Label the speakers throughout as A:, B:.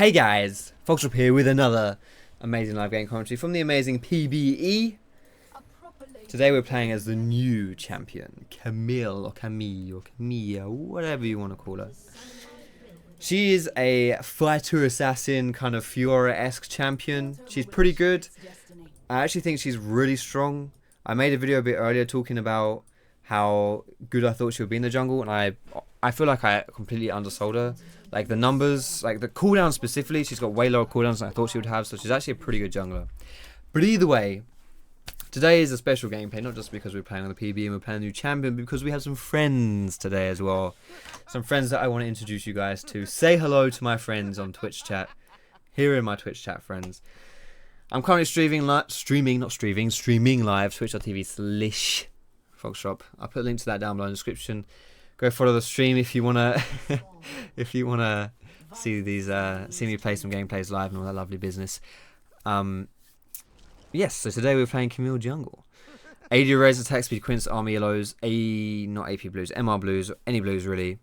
A: Hey guys, Foxdrop here with another amazing live game commentary from the amazing PBE. Today we're playing as the new champion, Camille or Camille or Camilla, whatever you want to call her. She is a fighter assassin, kind of Fiora-esque champion. She's pretty good. I actually think she's really strong. I made a video a bit earlier talking about how good I thought she would be in the jungle, and I feel like I completely undersold her. Like the numbers, like the cooldown specifically, she's got way lower cooldowns than I thought she would have, so she's actually a pretty good jungler. But either way, today is a special gameplay, not just because we're playing on the PB and we're playing a new champion, but because we have some friends today as well. Some friends that I want to introduce you guys to. Say hello to my friends on Twitch chat. Here are my Twitch chat friends. I'm currently streaming live, twitch.tv/Foxdrop. I'll put a link to that down below in the description. Go follow the stream if you wanna see these see me play some gameplays live and all that lovely business. Yes, so today we're playing Camille Jungle. AD raise attack speed, Quints, Armour yellows, not AP blues, MR blues, any blues really.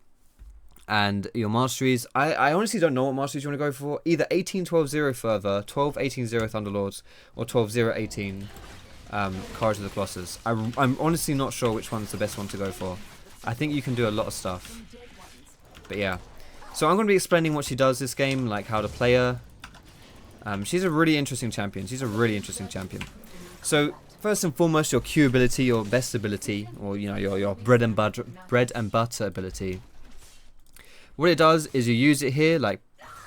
A: And your masteries, I honestly don't know what masteries you want to go for. Either 18-12-0 Fervor, 12-18-0 Thunderlords, or 12-0-18 Courage of the Colossus. I'm honestly not sure which one's the best one to go for. I think you can do a lot of stuff. But yeah. So I'm going to be explaining what she does this game, like how to play her. She's a really interesting champion. So first and foremost, your Q ability, your best ability, or you know your bread and butter ability. What it does is you use it here, like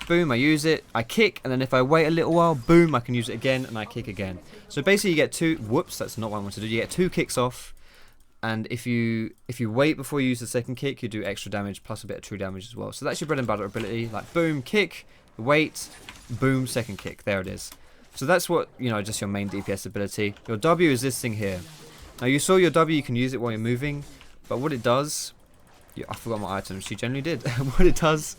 A: boom, I use it, I kick, and then if I wait a little while, boom, I can use it again, and I kick again. So basically you get two, whoops, that's not what I want to do, you get two kicks off, and if you wait before you use the second kick, you do extra damage, plus a bit of true damage as well. So that's your bread and butter ability, like boom, kick, wait, boom, second kick, there it is. So that's what, you know, just your main DPS ability. Your W is this thing here. Now you saw your W, you can use it while you're moving, but what it does... I forgot my items. She generally did. What it does,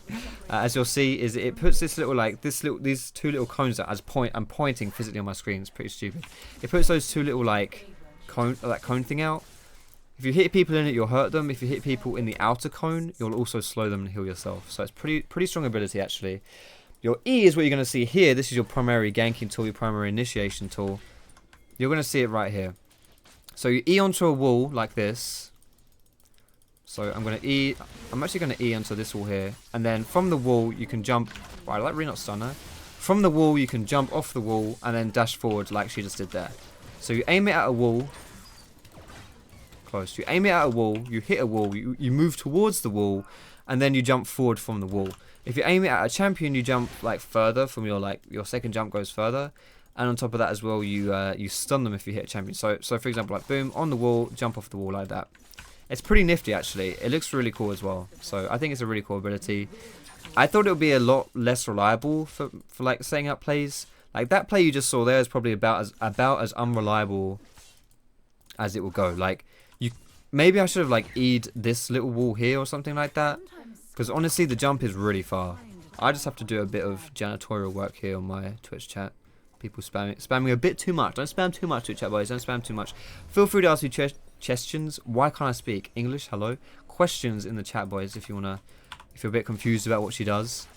A: as you'll see, is it puts this little these two little cones that I'm pointing physically on my screen. It's pretty stupid. It puts those two little cone thing out. If you hit people in it, you'll hurt them. If you hit people in the outer cone, you'll also slow them and heal yourself. So it's pretty strong ability actually. Your E is what you're going to see here. This is your primary ganking tool, your primary initiation tool. You're going to see it right here. So you E onto a wall like this. So I'm actually going to E onto this wall here. And then from the wall, you can jump. Right, I like really not stun her. From the wall, you can jump off the wall and then dash forward like she just did there. So you aim it at a wall. Close. You aim it at a wall, you hit a wall, you move towards the wall, and then you jump forward from the wall. If you aim it at a champion, you jump further from your second jump goes further. And on top of that as well, you stun them if you hit a champion. So for example, like boom, on the wall, jump off the wall like that. It's pretty nifty actually. It looks really cool as well. So I think it's a really cool ability. I thought it would be a lot less reliable for like setting up plays. Like that play you just saw there is probably about as unreliable as it will go. Like maybe I should have E'd this little wall here or something like that. Because honestly the jump is really far. I just have to do a bit of janitorial work here on my Twitch chat. People spamming a bit too much. Don't spam too much, Twitch chat boys. Don't spam too much. Feel free to ask me questions. Why can't I speak English? Hello. Questions in the chat, boys. If you're a bit confused about what she does,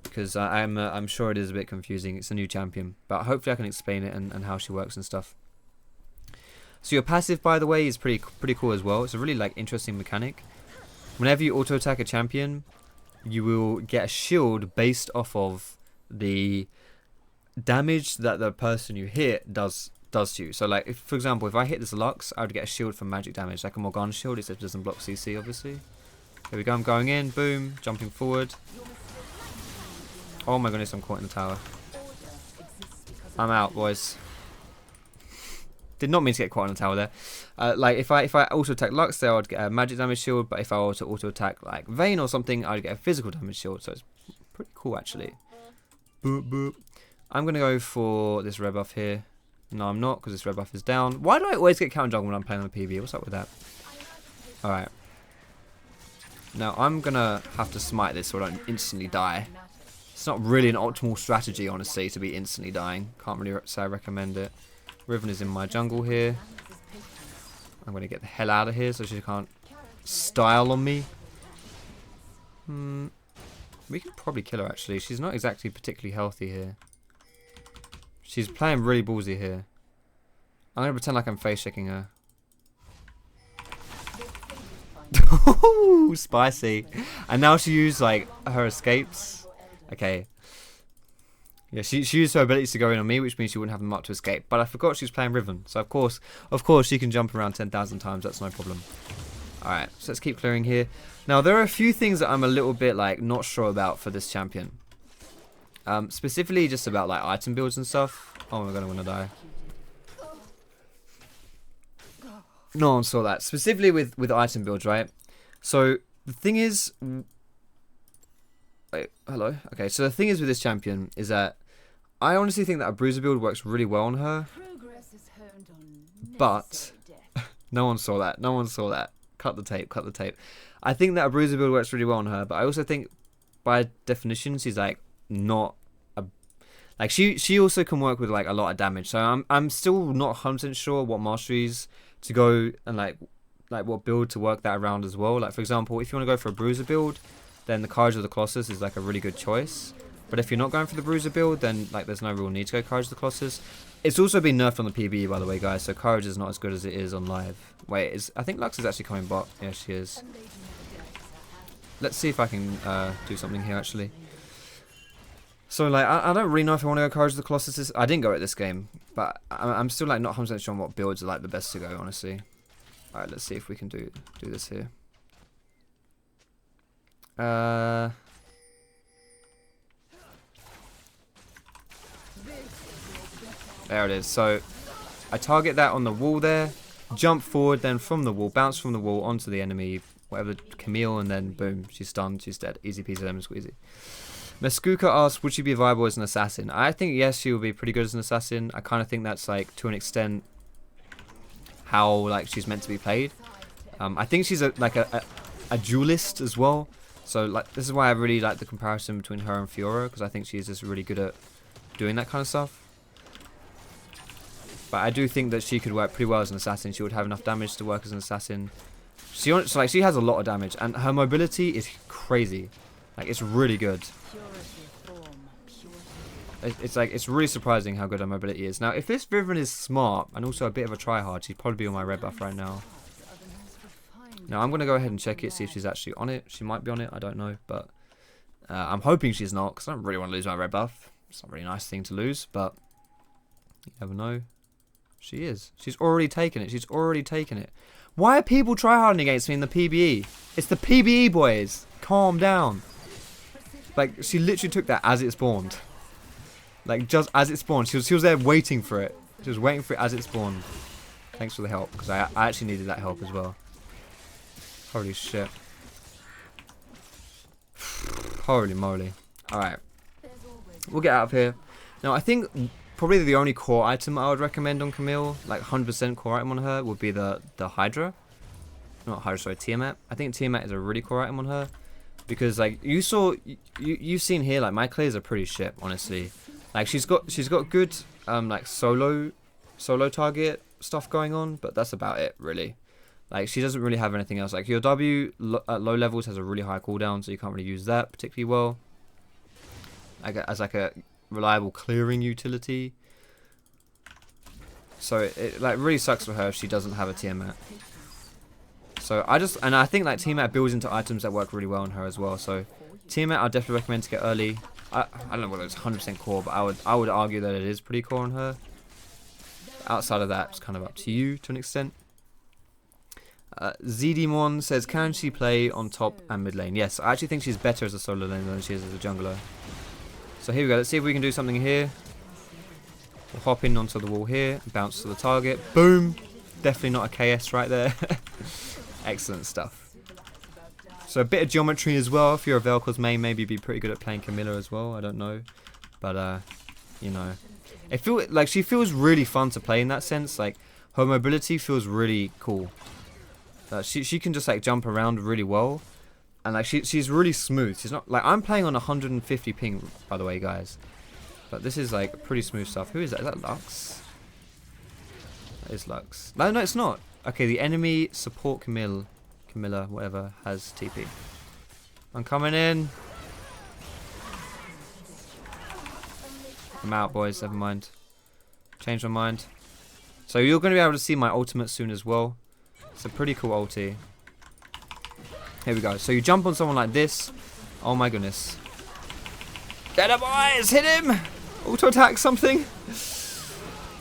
A: because I'm sure it is a bit confusing. It's a new champion, but hopefully I can explain it and how she works and stuff. So your passive, by the way, is pretty cool as well. It's a really interesting mechanic. Whenever you auto attack a champion, you will get a shield based off of the damage that the person you hit does to you. So if, for example, if I hit this Lux, I would get a shield from magic damage, like a Morgana shield, except it doesn't block CC obviously. Here we go, I'm going in, boom, jumping forward. Oh my goodness, I'm caught in the tower. I'm out, boys. Did not mean to get caught in the tower there. If I auto attack Lux there, I'd get a magic damage shield, but if I were to auto attack Vayne or something, I'd get a physical damage shield, so it's pretty cool actually. Boop boop. I'm gonna go for this red buff here. No, I'm not, because this red buff is down. Why do I always get counter jungle when I'm playing on the PB? What's up with that? Alright. Now, I'm going to have to smite this so I don't instantly die. It's not really an optimal strategy, honestly, to be instantly dying. Can't really say I recommend it. Riven is in my jungle here. I'm going to get the hell out of here so she can't style on me. We could probably kill her actually. She's not exactly particularly healthy here. She's playing really ballsy here. I'm gonna pretend like I'm face checking her. Ooh, spicy. And now she used like her escapes. Okay. Yeah, she used her abilities to go in on me, which means she wouldn't have them up to escape. But I forgot she was playing Riven, so of course she can jump around 10,000 times. That's no problem. All right, so let's keep clearing here. Now there are a few things that I'm a little bit like not sure about for this champion. Specifically just about like item builds and stuff. Oh my god, I'm gonna die. No one saw that. Specifically with item builds, right? So the thing is, wait, hello. Okay, so the thing is with this champion is that I honestly think that a bruiser build works really well on her. But no one saw that. No one saw that. Cut the tape. Cut the tape. I think that a bruiser build works really well on her, but I also think by definition she's like not a like she also can work with like a lot of damage. So I'm still not 100% sure what masteries to go and like what build to work that around as well. Like for example, if you want to go for a bruiser build, then the Courage of the Colossus is like a really good choice. But if you're not going for the bruiser build, then like there's no real need to go Courage of the Colossus. It's also been nerfed on the PBE, by the way, guys. So Courage is not as good as it is on live. Wait, I think Lux is actually coming bot. Yeah, she is. Let's see if I can do something here actually. So like I don't really know if I want to go Courage of the Colossus. I didn't go at this game, but I'm still like not 100% sure on what builds are like the best to go, honestly. All right, let's see if we can do this here. There it is. So I target that on the wall there, jump forward, then from the wall, bounce from the wall onto the enemy, whatever, Camille, and then boom, she's stunned, she's dead. Easy peasy lemon squeezy. Meskuka asks, would she be viable as an assassin? I think yes, she would be pretty good as an assassin. I kind of think that's like to an extent how like she's meant to be played. I think she's a duelist as well. So like this is why I really like the comparison between her and Fiora, because I think she's just really good at doing that kind of stuff. But I do think that she could work pretty well as an assassin. She would have enough damage to work as an assassin. She has a lot of damage, and her mobility is crazy. Like it's really good. It's really surprising how good her mobility is. Now, if this Riven is smart and also a bit of a tryhard, she'd probably be on my red buff right now. Now I'm gonna go ahead and check it, see if she's actually on it. She might be on it. I don't know, but I'm hoping she's not, because I don't really want to lose my red buff. It's not a really nice thing to lose, but you never know. She is. She's already taken it. She's already taken it. Why are people tryharding against me in the PBE? It's the PBE, boys. Calm down. Like, she literally took that as it spawned. Like, just as it spawned. She was there waiting for it. She was waiting for it as it spawned. Thanks for the help, because I actually needed that help as well. Holy shit. Holy moly. Alright. We'll get out of here. Now, I think probably the only core item I would recommend on Camille, like 100% core item on her, would be the Hydra. Not Hydra, sorry, Tiamat. I think Tiamat is a really core item on her. Because like you've seen here, like my clears are pretty shit, honestly. Like she's got good like solo target stuff going on, but that's about it really. Like she doesn't really have anything else. Like your W at low levels has a really high cooldown, so you can't really use that particularly well. Like as like a reliable clearing utility. So it like really sucks for her if she doesn't have a Tiamat. So I think like Tiamat builds into items that work really well on her as well. So Tiamat I'd definitely recommend to get early. I don't know whether it's 100% core, but I would argue that it is pretty core on her. Outside of that, it's kind of up to you to an extent. ZDmon says, can she play on top and mid lane? Yes, I actually think she's better as a solo laner than she is as a jungler. So here we go. Let's see if we can do something here. We'll hop in onto the wall here, bounce to the target. Boom! Definitely not a KS right there. Excellent stuff. So a bit of geometry as well. If you're a Vel'Koz main, maybe be pretty good at playing CAMILLE as well. I don't know, but you know, it feels like she feels really fun to play in that sense. Like her mobility feels really cool. She can just like jump around really well, and like she's really smooth. She's not like I'm playing on 150 ping, by the way, guys. But this is like pretty smooth stuff. Who is that? Is that Lux? That is Lux. No, it's not. Okay, the enemy support Camilla, whatever, has TP. I'm coming in. I'm out, boys. Never mind. Changed my mind. So you're going to be able to see my ultimate soon as well. It's a pretty cool ulti. Here we go. So you jump on someone like this. Oh my goodness. Get him, boys! Hit him! Auto attack something.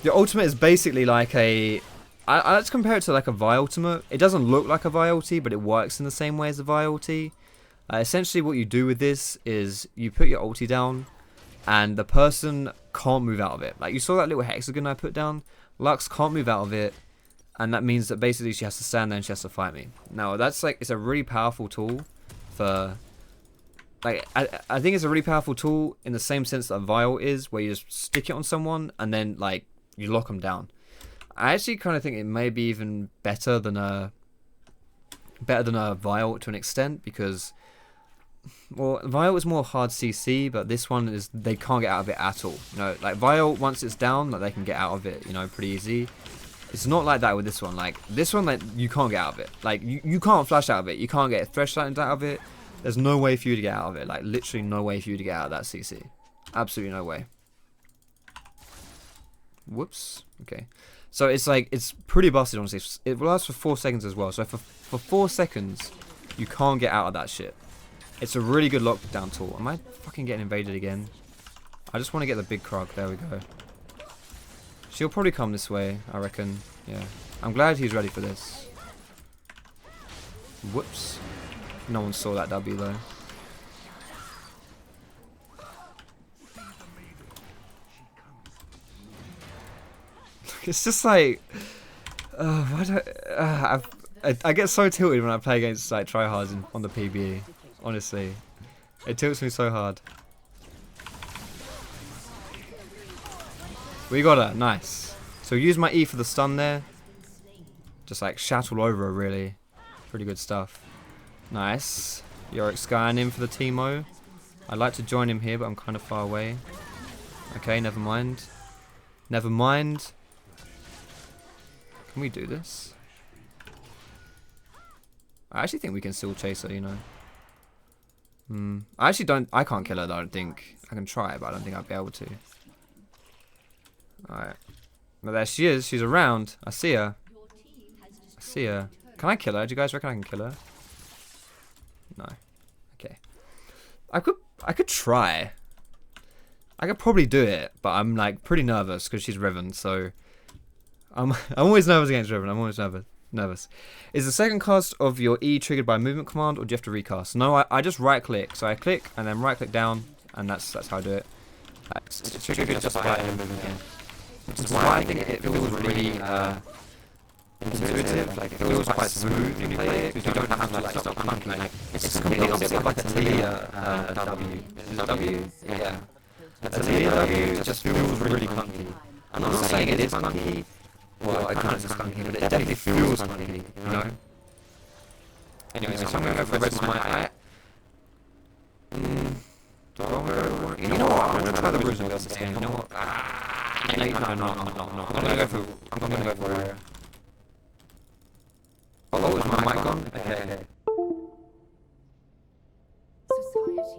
A: Your ultimate is basically like a... I like to compare it to like a Vi ultimate. It doesn't look like a Vi ulti, but it works in the same way as a Vi ulti. Essentially what you do with this is you put your ulti down and the person can't move out of it. Like you saw that little hexagon I put down? Lux can't move out of it, and that means that basically she has to stand there and she has to fight me. Now that's like, it's a really powerful tool for... Like, I think it's a really powerful tool in the same sense that Vial is, where you just stick it on someone and then, like, you lock them down. I actually kind of think it may be even better than a Vial to an extent, because, well, Vial is more hard CC, but this one is, they can't get out of it at all. You know, like, Vial, once it's down, like, they can get out of it, you know, pretty easy. It's not like that with this one. Like, this one, like, you can't get out of it. Like, you can't flash out of it. You can't get Thresh Lightning out of it. There's no way for you to get out of it. Like, literally no way for you to get out of that CC. Absolutely no way. Whoops. Okay. So, it's like, it's pretty busted, honestly. It lasts for 4 seconds as well. So, for 4 seconds, you can't get out of that shit. It's a really good lockdown tool. Am I fucking getting invaded again? I just want to get the big Krug. There we go. She'll probably come this way, I reckon. Yeah. I'm glad he's ready for this. Whoops. No one saw that W though. It's just like, why do I get so tilted when I play against like tryhards on the PBE. Honestly, it tilts me so hard. We got her, nice. So use my E for the stun there. Just like shat all over her, really. Pretty good stuff. Nice. Yorick Skyan in for the Teemo. I'd like to join him here, but I'm kind of far away. Okay, never mind. Never mind. Can we do this? I actually think we can still chase her, you know. I can't kill her though, I don't think. I can try, but I don't think I'll be able to. Alright. Well, there she is. She's around. I see her. I see her. Can I kill her? Do you guys reckon I can kill her? No. Okay. I could try. I could probably do it, but I'm like pretty nervous because she's Riven, so I'm always nervous against Riven. I'm always nervous. Is the second cast of your E triggered by a movement command, or do you have to recast? No, I just right click. So I click and then right click down, and that's how I do it. It's triggered just by a movement command. Which is why I think it feels really intuitive, like it feels quite smooth when you play it, because you don't have to like stop clunking. Like, it's completely opposite of like a Talia W. Is it W? Yeah. A Talia W just feels really clunky. I'm not saying it is clunky, well, it kind of is clunky, but it definitely feels clunky, you know? Anyway, so I'm going to go for the rest of my eye. You know what, I'm going to try the original versus game, you know what? No, I'm going to go for oh, is my mic on? Okay.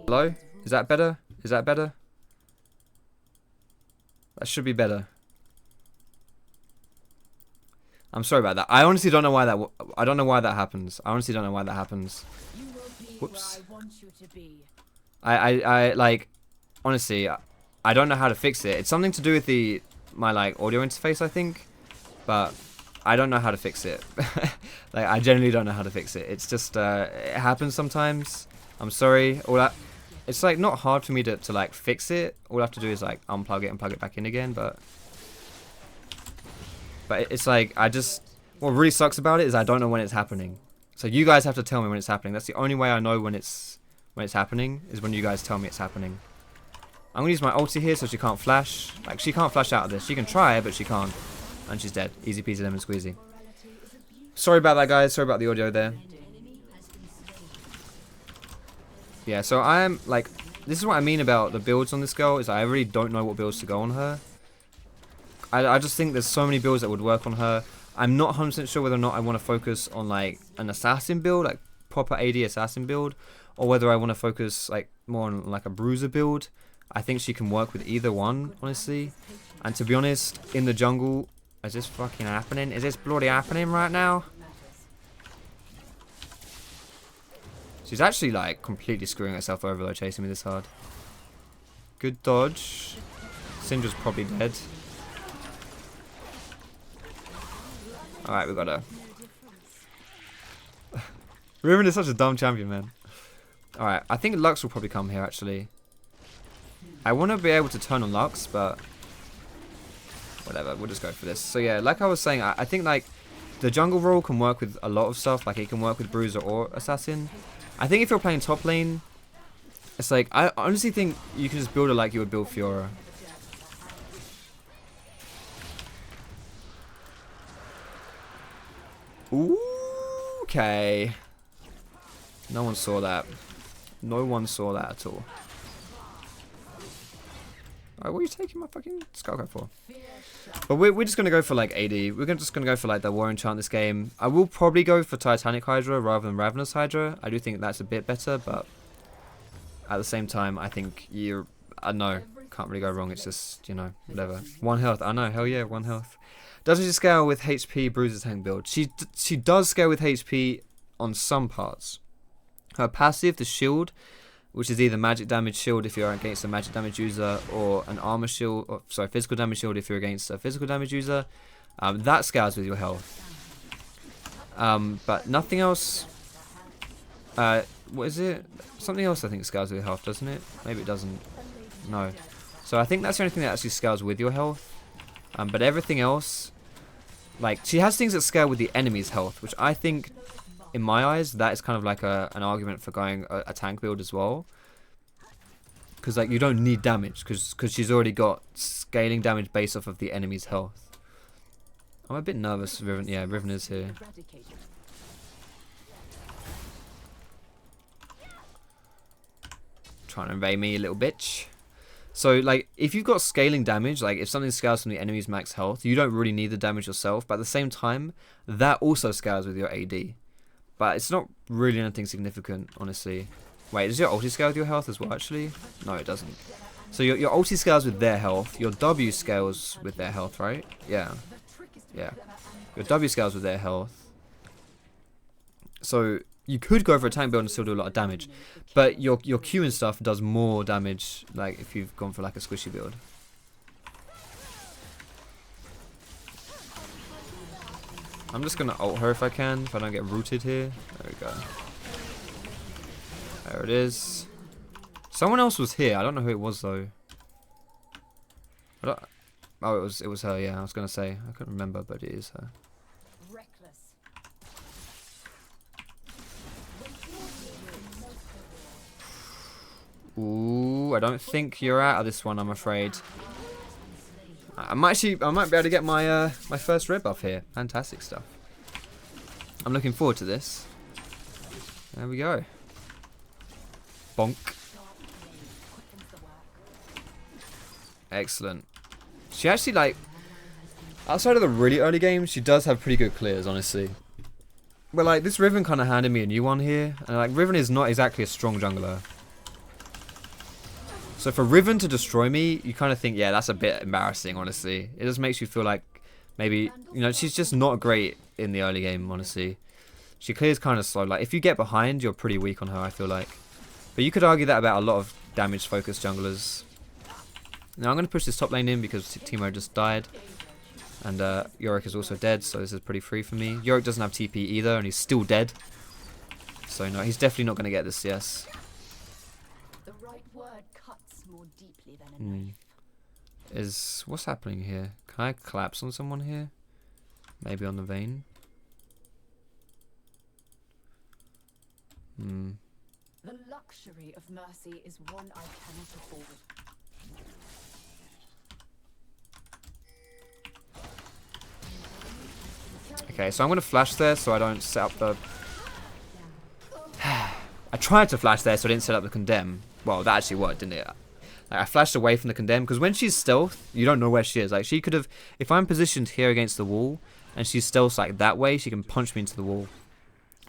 A: Hello? Is that better? Is that better? That should be better. I'm sorry about that. I honestly don't know why that. I don't know why that happens. I honestly don't know why that happens. Whoops. I like. Honestly, I don't know how to fix it. It's something to do with my like audio interface, I think, but I don't know how to fix it. Like, I generally don't know how to fix it. It's just it happens sometimes. I'm sorry. It's like not hard for me to like fix it. All I have to do is like unplug it and plug it back in again. But it's like what really sucks about it is I don't know when it's happening. So you guys have to tell me when it's happening. That's the only way I know when it's happening, is when you guys tell me it's happening. I'm gonna use my ulti here so she can't flash. Like, she can't flash out of this. She can try, but she can't. And she's dead. Easy peasy lemon squeezy. Sorry about that, guys. Sorry about the audio there. Yeah, so I am, like, this is what I mean about the builds on this girl, is I really don't know what builds to go on her. I just think there's so many builds that would work on her. I'm not 100% sure whether or not I want to focus on, like, an assassin build, like, proper AD assassin build, or whether I want to focus, like, more on, like, a bruiser build. I think she can work with either one, honestly. And to be honest, in the jungle, is this fucking happening? Is this bloody happening right now? She's actually like completely screwing herself over though, chasing me this hard. Good dodge. Syndra's probably dead. Alright, we got her. Riven is such a dumb champion, man. Alright, I think Lux will probably come here actually. I want to be able to turn on Lux, but whatever, we'll just go for this. So yeah, like I was saying, I think like the jungle role can work with a lot of stuff. Like it can work with Bruiser or Assassin. I think if you're playing top lane, it's like, I honestly think you can just build her like you would build Fiora. Ooh, okay. No one saw that. No one saw that at all. Alright, what are you taking my fucking Skullcrab for? But we're just going to go for like AD. We're just going to go for like the War Enchant this game. I will probably go for Titanic Hydra rather than Ravenous Hydra. I do think that's a bit better, but at the same time, I think I know, can't really go wrong. It's just, you know, whatever. 1 health. I know, hell yeah, 1 health. Doesn't she scale with HP Bruiser tank build? She does scale with HP on some parts. Her passive, the shield, which is either magic damage shield if you're against a magic damage user, or an armor shield, or sorry, physical damage shield if you're against a physical damage user. That scales with your health. But nothing else. What is it? Something else I think scales with your health, doesn't it? Maybe it doesn't. No. So I think that's the only thing that actually scales with your health. But everything else, like, she has things that scale with the enemy's health, which I think, in my eyes, that is kind of like an argument for going a tank build as well. Because like you don't need damage, because she's already got scaling damage based off of the enemy's health. I'm a bit nervous. Riven, yeah, Riven is here. Trying to invade me, a little bitch. So like if you've got scaling damage, like if something scales from the enemy's max health, you don't really need the damage yourself. But at the same time, that also scales with your AD. But it's not really anything significant, honestly. Wait, does your ulti scale with your health as well, actually? No, it doesn't. So your ulti scales with their health. Your W scales with their health, right? Yeah. Yeah. Your W scales with their health. So you could go for a tank build and still do a lot of damage. But your Q and stuff does more damage, like if you've gone for like a squishy build. I'm just going to ult her if I can, if I don't get rooted here. There we go. There it is. Someone else was here. I don't know who it was though. Oh, it was her, yeah. I was going to say. I couldn't remember, but it is her. Ooh, I don't think you're out of this one, I'm afraid. I might be able to get my my first red buff here. Fantastic stuff. I'm looking forward to this. There we go. Bonk. Excellent. She actually, like, outside of the really early games, she does have pretty good clears, honestly. But like this Riven kind of handed me a new one here, and like Riven is not exactly a strong jungler. So for Riven to destroy me, you kind of think, yeah, that's a bit embarrassing, honestly. It just makes you feel like maybe, you know, she's just not great in the early game, honestly. She clears kind of slow. Like, if you get behind, you're pretty weak on her, I feel like. But you could argue that about a lot of damage-focused junglers. Now, I'm going to push this top lane in because Teemo just died. And Yorick is also dead, so this is pretty free for me. Yorick doesn't have TP either, and he's still dead. So, no, he's definitely not going to get this CS. What's happening here? Can I collapse on someone here? Maybe on the Vayne.
B: The luxury of mercy is one I cannot afford.
A: Okay, so I'm gonna flash there so I don't set up the. I tried to flash there so I didn't set up the condemn. Well, that actually worked, didn't it? Like, I flashed away from the condemn because when she's stealth, you don't know where she is. Like, she could have, if I'm positioned here against the wall and she's stealth like that way, she can punch me into the wall.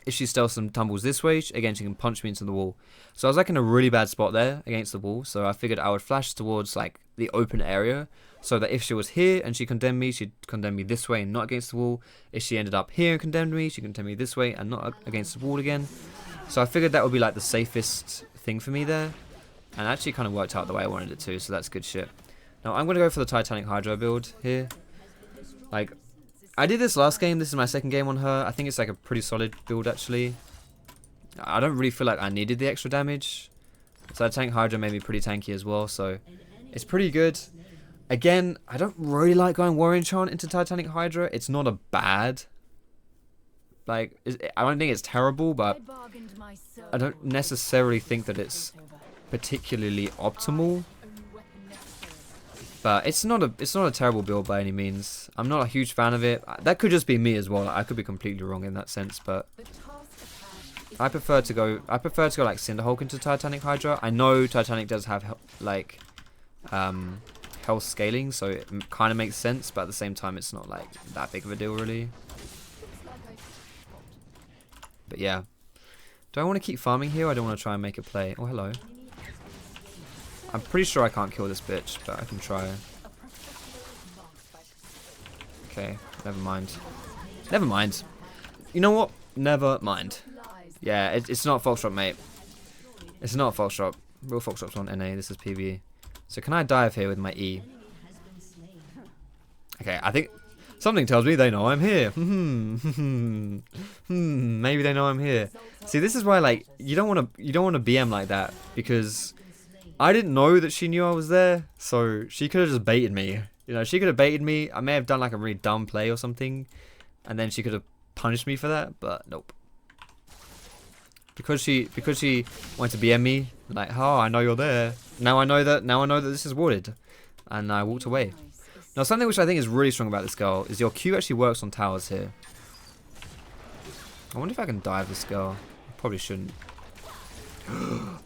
A: If she stealths and tumbles this way, again, she can punch me into the wall. So I was like in a really bad spot there against the wall. So I figured I would flash towards like the open area, so that if she was here and she condemned me, she'd condemn me this way and not against the wall. If she ended up here and condemned me, she condemned me this way and not against the wall again. So I figured that would be like the safest thing for me there. And it actually kind of worked out the way I wanted it to, so that's good shit. Now I'm going to go for the Titanic Hydra build here. Like, I did this last game, this is my second game on her. I think it's like a pretty solid build actually. I don't really feel like I needed the extra damage. Titanic Hydra made me pretty tanky as well, so it's pretty good. Again, I don't really like going Warrior Enchant into Titanic Hydra. It's not a bad. Like, I don't think it's terrible, but I don't necessarily think that it's particularly optimal. But it's not a terrible build by any means. I'm not a huge fan of it. That could just be me as well. I could be completely wrong in that sense, but I prefer to go like Cinderhulk into Titanic Hydra. I know Titanic does have like health scaling, so it kind of makes sense, but at the same time it's not like that big of a deal really. But yeah, do I want to keep farming here, or I don't want to try and make a play? Oh, hello. I'm pretty sure I can't kill this bitch, but I can try. Okay, never mind. Never mind. You know what? Never mind. Yeah, it's not Foxdrop, mate. It's not Foxdrop. Real Foxdrop's on NA, this is PvE. So can I dive here with my E? Okay, I think something tells me they know I'm here. Maybe they know I'm here. See, this is why, like, you don't want to BM like that, because I didn't know that she knew I was there, so she could have just baited me. You know, she could have baited me. I may have done like a really dumb play or something, and then she could have punished me for that, but nope. Because she wanted to BM me, like, oh, I know you're there. Now I know that this is warded, and I walked away. Now, something which I think is really strong about this girl is your Q actually works on towers here. I wonder if I can dive this girl. I probably shouldn't.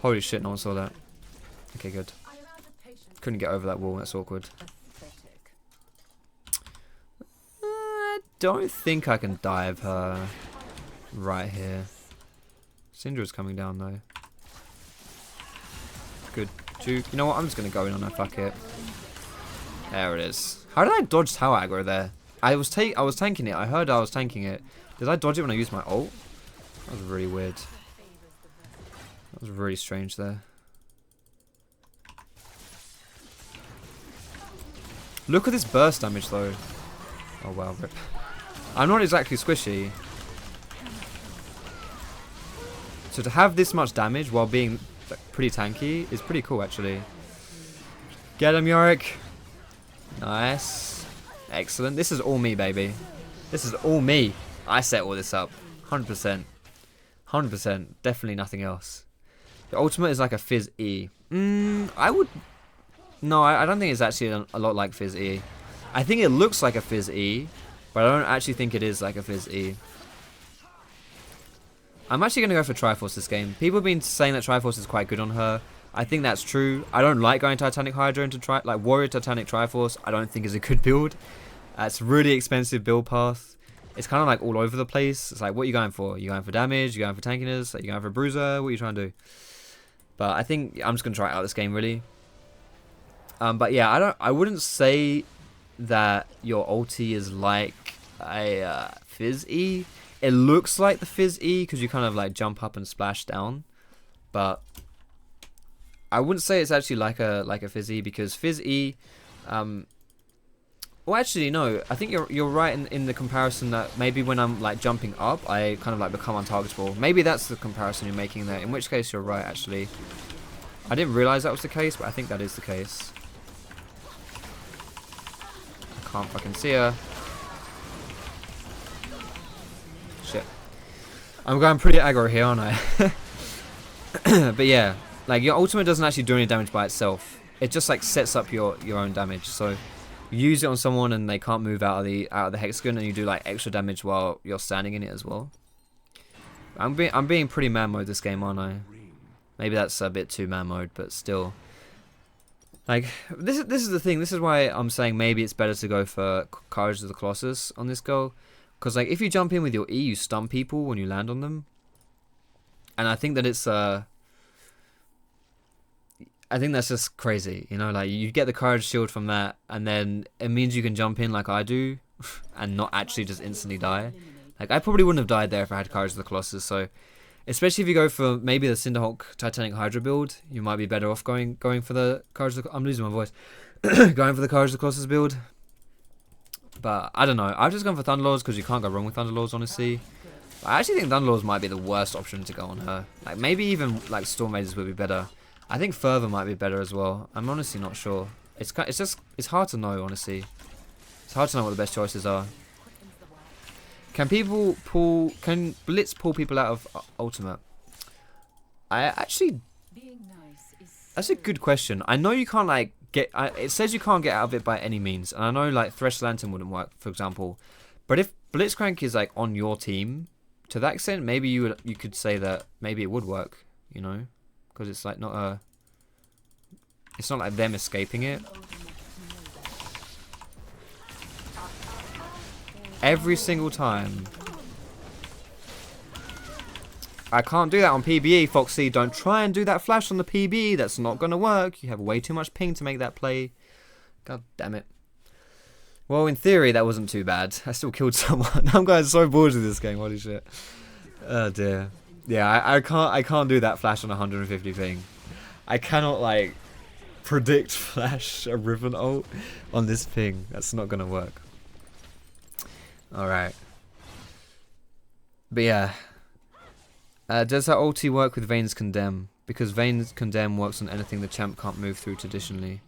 A: Holy shit, no one saw that. Okay, good. Couldn't get over that wall, that's awkward. I don't think I can dive her right here. Syndra's coming down though. Good juke. You know what, I'm just going to go in on her, fuck it. There it is. How did I dodge tower aggro there? I was tanking it. I heard I was tanking it. Did I dodge it when I used my ult? That was really weird. That was really strange there. Look at this burst damage though. Oh wow, rip. I'm not exactly squishy. So to have this much damage while being pretty tanky is pretty cool actually. Get him, Yorick. Nice. Excellent. This is all me, baby. This is all me. I set all this up. 100%. 100%. Definitely nothing else. The ultimate is like a Fizz E. I would... No, I don't think it's actually a lot like Fizz E. I think it looks like a Fizz E, but I don't actually think it is like a Fizz E. I'm actually going to go for Triforce this game. People have been saying that Triforce is quite good on her. I think that's true. I don't like going Titanic Hydra into Warrior Titanic Triforce. I don't think is a good build. It's a really expensive build path. It's kind of like all over the place. It's like, what are you going for? You going for damage? You going for tankiness? Are you going for bruiser? What are you trying to do? But I think I'm just going to try out this game really. But yeah, I wouldn't say that your ulti is like a Fizz E. It looks like the Fizz E because you kind of like jump up and splash down, but I wouldn't say it's actually like a Fizz E, because Fizz E, well actually no, I think you're right in the comparison that maybe when I'm like jumping up, I kind of like become untargetable. Maybe that's the comparison you're making there, in which case you're right actually. I didn't realize that was the case, but I think that is the case. I can't fucking see her. Shit. I'm going pretty aggro here, aren't I? But yeah, like your ultimate doesn't actually do any damage by itself. It just like sets up your own damage. So you use it on someone and they can't move out of the hexagon, and you do like extra damage while you're standing in it as well. I'm being pretty man mode this game, aren't I? Maybe that's a bit too man mode, but still. Like this is the thing. This is why I'm saying maybe it's better to go for Courage of the Colossus on this girl. Because like if you jump in with your E, you stun people when you land on them. And I think that it's I think that's just crazy, you know, like you get the courage shield from that, and then it means you can jump in like I do, and not actually just instantly die. Like I probably wouldn't have died there if I had Courage of the Colossus. So, especially if you go for maybe the Cinderhulk Titanic Hydra build, you might be better off going for the Courage of the... I'm losing my voice. Going for the Courage of the Colossus build. But I don't know. I've just gone for Thunderlords because you can't go wrong with Thunderlords, honestly. I actually think Thunderlords might be the worst option to go on her. Like maybe even like Stormraiders would be better. I think Fervor might be better as well. I'm honestly not sure. It's hard to know, honestly. It's hard to know what the best choices are. Can Blitz pull people out of Ultimate? That's a good question. I know you can't like it says you can't get out of it by any means, and I know like Thresh Lantern wouldn't work, for example. But if Blitzcrank is like on your team, to that extent, maybe you could say that maybe it would work, you know, because it's like it's not like them escaping it. Every single time. I can't do that on PBE, Foxy. Don't try and do that flash on the PBE. That's not going to work. You have way too much ping to make that play. God damn it. Well, in theory, that wasn't too bad. I still killed someone. I'm getting so bored with this game. Holy shit. Oh, dear. Yeah, I can't do that flash on 150 ping. I cannot, like, predict flash a Riven ult on this ping. That's not going to work. Alright. But yeah. Does that ulti work with Vayne's Condemn? Because Vayne's Condemn works on anything the champ can't move through traditionally.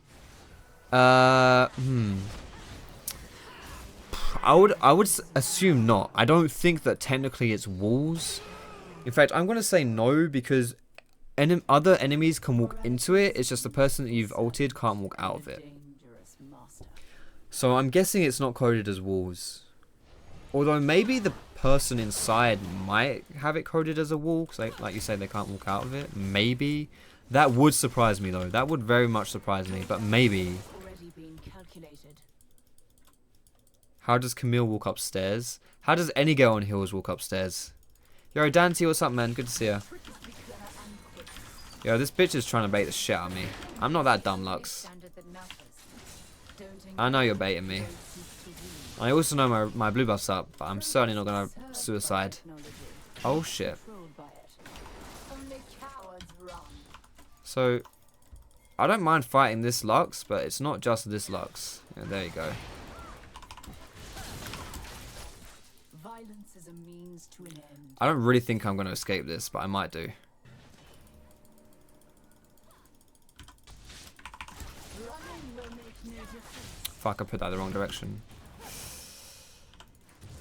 A: I would assume not. I don't think that technically it's walls. In fact, I'm going to say no, because other enemies can walk into it. It's just the person that you've ulted can't walk out of it. So I'm guessing it's not coded as walls. Although maybe the person inside might have it coded as a wall, because like you say, they can't walk out of it. Maybe. That would surprise me though. That would very much surprise me, but maybe. How does Camille walk upstairs? How does any girl on hills walk upstairs? Yo, Dante, what's up, man? Good to see ya. Yo, this bitch is trying to bait the shit out of me. I'm not that dumb, Lux. I know you're baiting me. I also know my blue buff's up, but I'm certainly not gonna suicide. Oh shit. So, I don't mind fighting this Lux, but it's not just this Lux. Yeah, there you go. I don't really think I'm gonna escape this, but I might do. Fuck, I put that the wrong direction.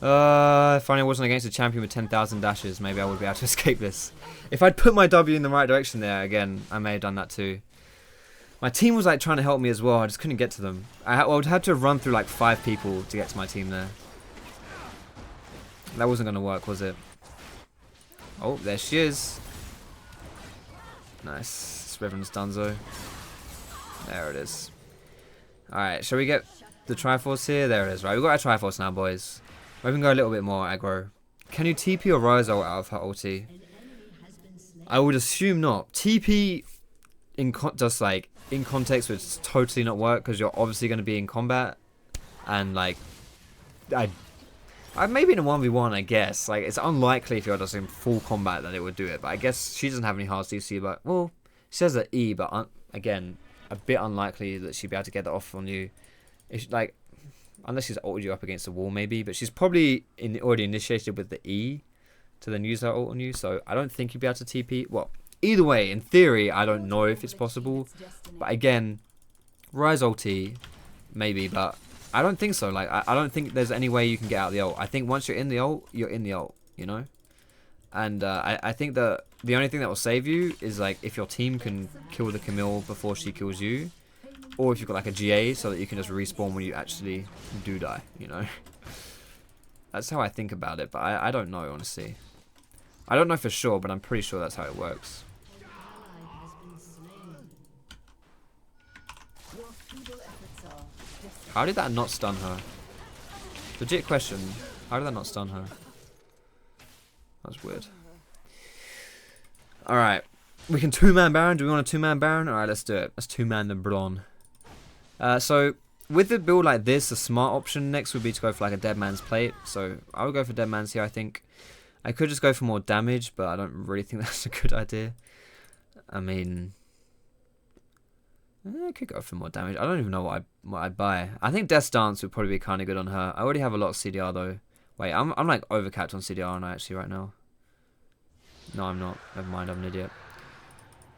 A: If only I wasn't against a champion with 10,000 dashes, maybe I would be able to escape this. If I'd put my W in the right direction there, again, I may have done that too. My team was like trying to help me as well, I just couldn't get to them. I would have to run through like 5 people to get to my team there. That wasn't going to work, was it? Oh, there she is. Nice. Reverend's Dunzo. There it is. Alright, shall we get the Triforce here? There it is, right? We've got our Triforce now, boys. Maybe we can go a little bit more aggro. Can you TP or Rise ult out of her ulti? I would assume not. TP just like in context would totally not work, because you're obviously going to be in combat, and like I maybe in a 1v1, I guess. Like it's unlikely if you're just in full combat that it would do it. But I guess she doesn't have any hard CC. But well, she has an E, but again, a bit unlikely that she'd be able to get that off on you. If like. Unless she's ulted you up against the wall, maybe. But she's probably already initiated with the E to then use that ult on you. So I don't think you'd be able to TP. Well, either way, in theory, I don't know if it's possible. But again, Rise ulti, maybe. But I don't think so. Like I don't think there's any way you can get out of the ult. I think once you're in the ult, you're in the ult, you know? And I think that the only thing that will save you is like if your team can kill the Camille before she kills you. Or if you've got like a GA so that you can just respawn when you actually do die, you know. That's how I think about it, but I don't know, honestly. I don't know for sure, but I'm pretty sure that's how it works. How did that not stun her? Legit question. How did that not stun her? That's weird. Alright. We can 2-man Baron. Do we want a 2-man Baron? Alright, let's do it. Let's 2-man the Blon. So, with the build like this, the smart option next would be to go for like a Dead Man's Plate. So, I would go for Dead Man's here, I think. I could just go for more damage, but I don't really think that's a good idea. I mean... I could go for more damage. I don't even know what I'd buy. I think Death's Dance would probably be kind of good on her. I already have a lot of CDR though. Wait, I'm like overcapped on CDR, aren't I, actually, right now? No, I'm not. Never mind, I'm an idiot.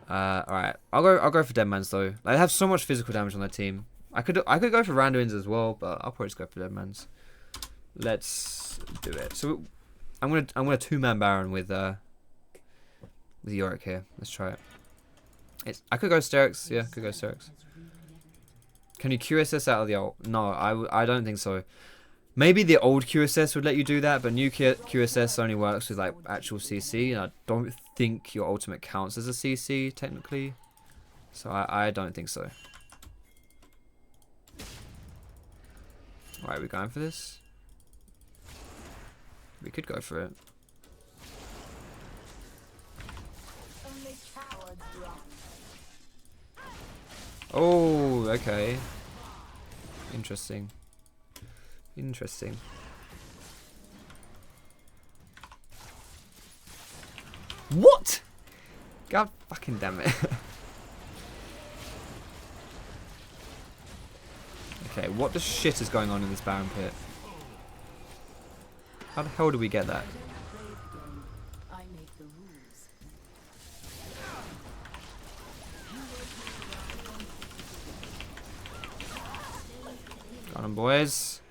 A: Alright. I'll go for Dead Man's though. They have so much physical damage on their team. I could go for Randuin's as well, but I'll probably just go for Dead Man's. Let's do it. So I'm gonna 2-man Baron with Yorick here. Let's try it. I could go Sterix. Yeah, could go Sterix. Can you QSS out of the ult? No, I don't think so. Maybe the old QSS would let you do that, but new QSS only works with like actual CC, and I don't think your ultimate counts as a CC technically. So I don't think so. Alright, we're going for this. We could go for it. Oh, okay. Interesting. Interesting. What? God fucking damn it. Okay, what the shit is going on in this Baron pit? How the hell do we get that? Got him, boys.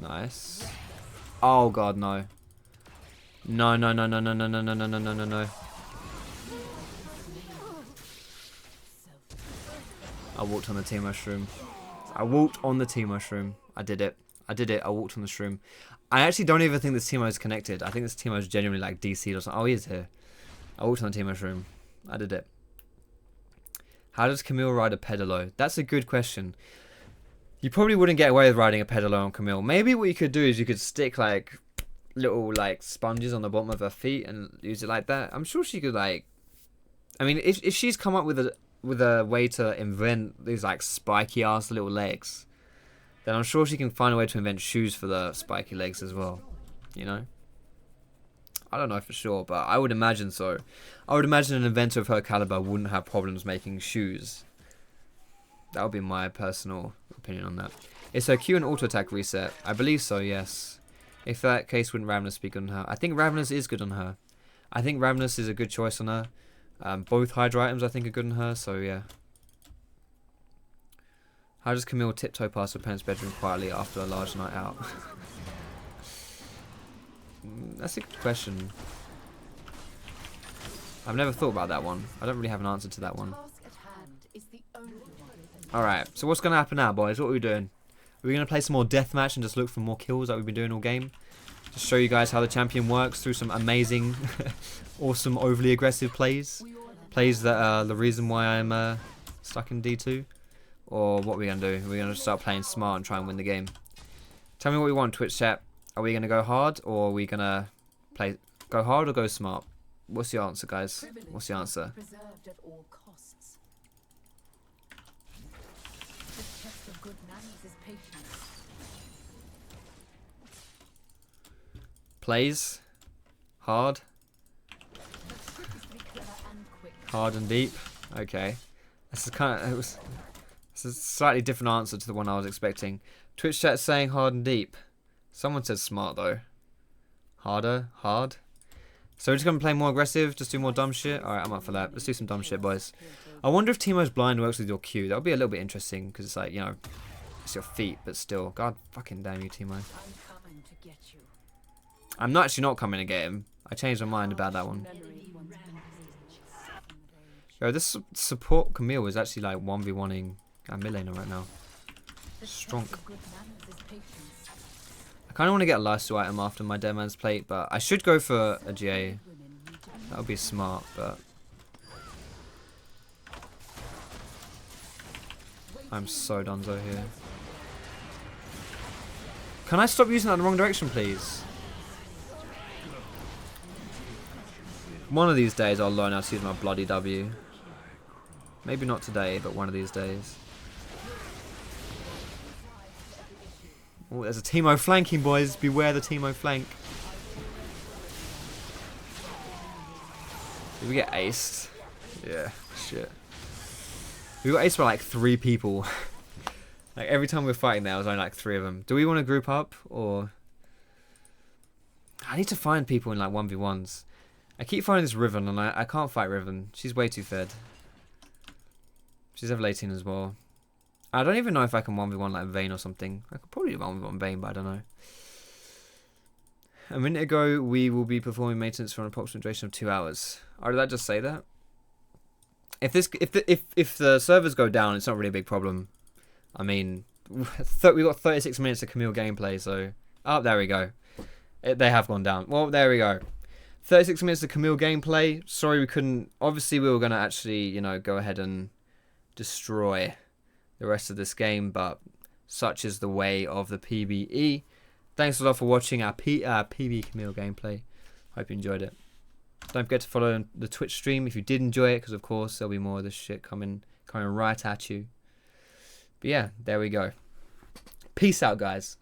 A: Nice. Oh god, no. No, no, no, no, no, no, no, no, no, no, no, no, no. I walked on the Team Mushroom. I walked on the Team Mushroom. I did it. I did it. I walked on the shroom. I actually don't even think this Teemo is connected. I think this Teemo is genuinely like DC'd or something. Oh, he is here. I walked on the Team Mushroom. I did it. How does Camille ride a Pedalo? That's a good question. You probably wouldn't get away with riding a Pedalo on Camille. Maybe what you could do is you could stick like little like sponges on the bottom of her feet and use it like that. I'm sure she could like. I mean, if she's come up with a way to invent these like spiky ass little legs, then I'm sure she can find a way to invent shoes for the spiky legs as well. You know. I don't know for sure, but I would imagine so. I would imagine an inventor of her caliber wouldn't have problems making shoes. That would be my personal opinion on that. Is her Q and auto attack reset? I believe so, yes. If that case, wouldn't Ravenous be good on her? I think Ravenous is good on her. I think Ravenous is a good choice on her. Both Hydra items I think are good on her, so yeah. How does Camille tiptoe past her parents' bedroom quietly after a large night out? That's a good question. I've never thought about that one. I don't really have an answer to that one. Alright, so what's going to happen now, boys? What are we doing? Are we going to play some more deathmatch and just look for more kills like we've been doing all game? Just show you guys how the champion works through some amazing, awesome, overly aggressive plays. Plays that are the reason why I'm stuck in D2. Or what are we going to do? Are we going to start playing smart and try and win the game? Tell me what you want, Twitch chat. Are we going to go hard, or are we going to go hard or go smart? What's the answer, guys? What's the answer? Plays hard. Hard and deep. Okay. This is this is a slightly different answer to the one I was expecting. Twitch chat saying hard and deep. Someone said smart though. Harder, hard. So we're just gonna play more aggressive, just do more dumb shit. Alright, I'm up for that. Let's do some dumb shit, boys. I wonder if Teemo's blind works with your Q. That would be a little bit interesting, because it's like, you know, it's your feet, but still. God fucking damn you, Teemo. I'm not actually not coming to get him. I changed my mind about that one. Yo, this support Camille is actually like 1v1ing Milena right now. Strong. I kind of want to get a lifesteal item after my Dead Man's Plate, but I should go for a GA. That would be smart, but... I'm so donezo here. Can I stop using that in the wrong direction, please? One of these days I'll learn how to use my bloody W. Maybe not today, but one of these days. Oh, there's a Teemo flanking, boys. Beware the Teemo flank. Did we get aced? Yeah, shit. We got aced by like 3 people. Like every time we were fighting there, was only like 3 of them. Do we want to group up or? I need to find people in like 1v1s. I keep finding this Riven and I can't fight Riven. She's way too fed. She's level 18 as well. I don't even know if I can 1v1 like Vayne or something. I could probably 1v1 Vayne, but I don't know. A minute ago, we will be performing maintenance for an approximate duration of 2 hours. Oh, did that just say that? If the servers go down, it's not really a big problem. I mean, we got 36 minutes of Camille gameplay, so oh, there we go. They have gone down. Well, there we go. 36 minutes of Camille gameplay. Sorry we couldn't. Obviously, we were gonna actually, you know, go ahead and destroy the rest of this game, but such is the way of the PBE. Thanks a lot for watching our PB Camille gameplay. Hope you enjoyed it. Don't forget to follow the Twitch stream if you did enjoy it, because of course there'll be more of this shit coming right at you. But yeah, there we go. Peace out, guys.